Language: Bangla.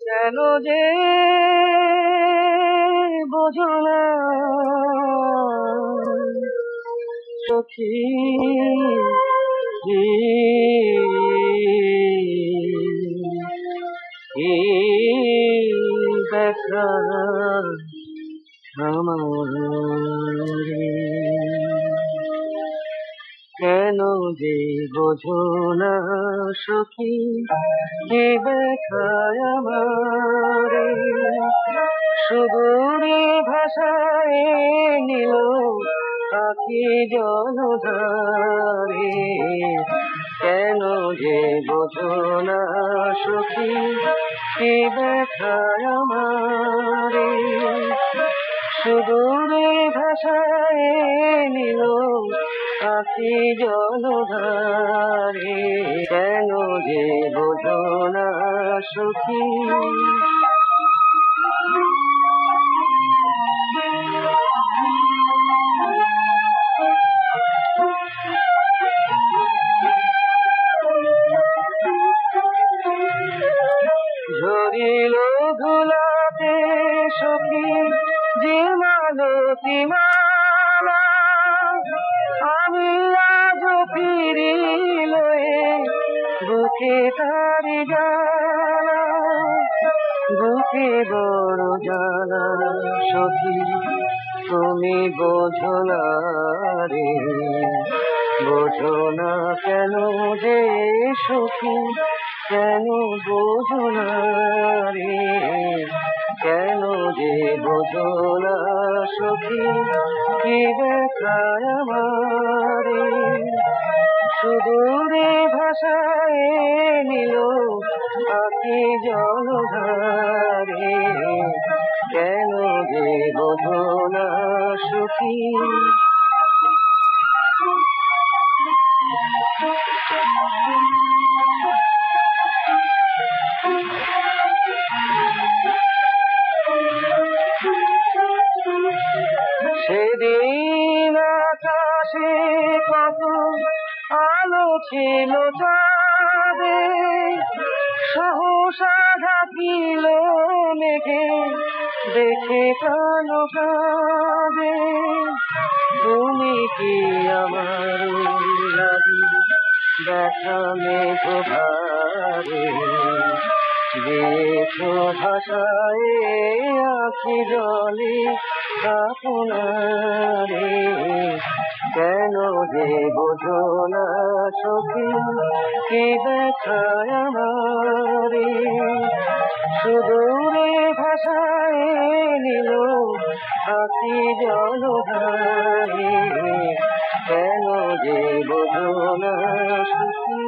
কেন যে বোঝো না সখী, কি দেখা আমার, কেন যে বোঝো না সখী, কি দেখায় আমার, সুদূরে ভাষায় নিল পাখি জলধারে, কেন যে বোঝো না সখী, কি দেখায় আমার, সুদূরে ভাষায় নিল পাখি জলধারে, কেন যে বোঝো না সখী। ঝরিল ধুলাতে সখী যে মালতী মালা, আমি আজ ফিরিল বুকে তারি জ্বালা, বুকে বড় জ্বালা সখী, তুমি বোঝো না রে, বোঝো না কেন যে সখী, কেন বোঝো না রে, কেন যে বোঝো না সখী, কি দেখায় আমার, সুদূরে ভাষায় নিল পাখি জলধারে, কেন যে বোঝো না সখী। সেদিন আকাশে কত আলো ছিল চাঁদে, সহসা ঢাকিল মেঘে দেখে প্রাণ কাঁদে, তুমি কি আমার লাগি দেখা মেঘ ভারে, দিয়েছো ভাষায় আখি জলে আপনারে, কেন যে বোঝো না সখী, কি দেখায় আমার, সুদূরে ভাষায় নিল পাখি জলধারে, কেন যে বোঝো না সখী।